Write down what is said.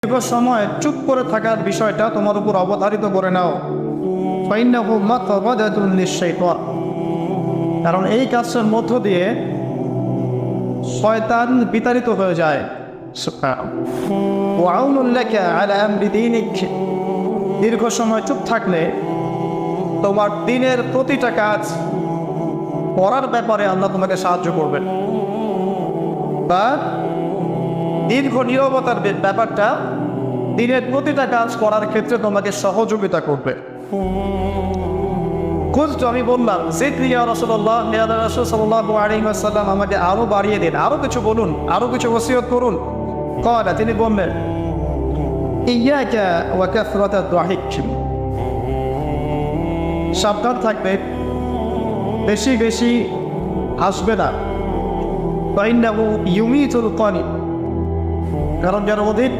দীর্ঘ সময় চুপ করে থাকার বিষয়টা তোমার উপর অবধারিত করে নাও, কারণ এই কাজের মধ্য দিয়ে শয়তান বিতাড়িত হয়ে যায়। দীর্ঘ সময় চুপ থাকলে তোমার দিনের প্রতিটা কাজ করার ব্যাপারে আল্লাহ তোমাকে সাহায্য করবেন, বা দীর্ঘ নীরবতার ব্যাপারটা দিনের প্রতিটা কাজ করার ক্ষেত্রে তোমাকে সহযোগিতা করবে। আমি বললাম আমাকে আরো বাড়িয়ে দিন, আরো কিছু বলুন, আরো কিছু ওসিয়ত করুন। তিনি বললেন সাবধান থাকবে, বেশি বেশি হাসবে না, কারণ যারা অধিক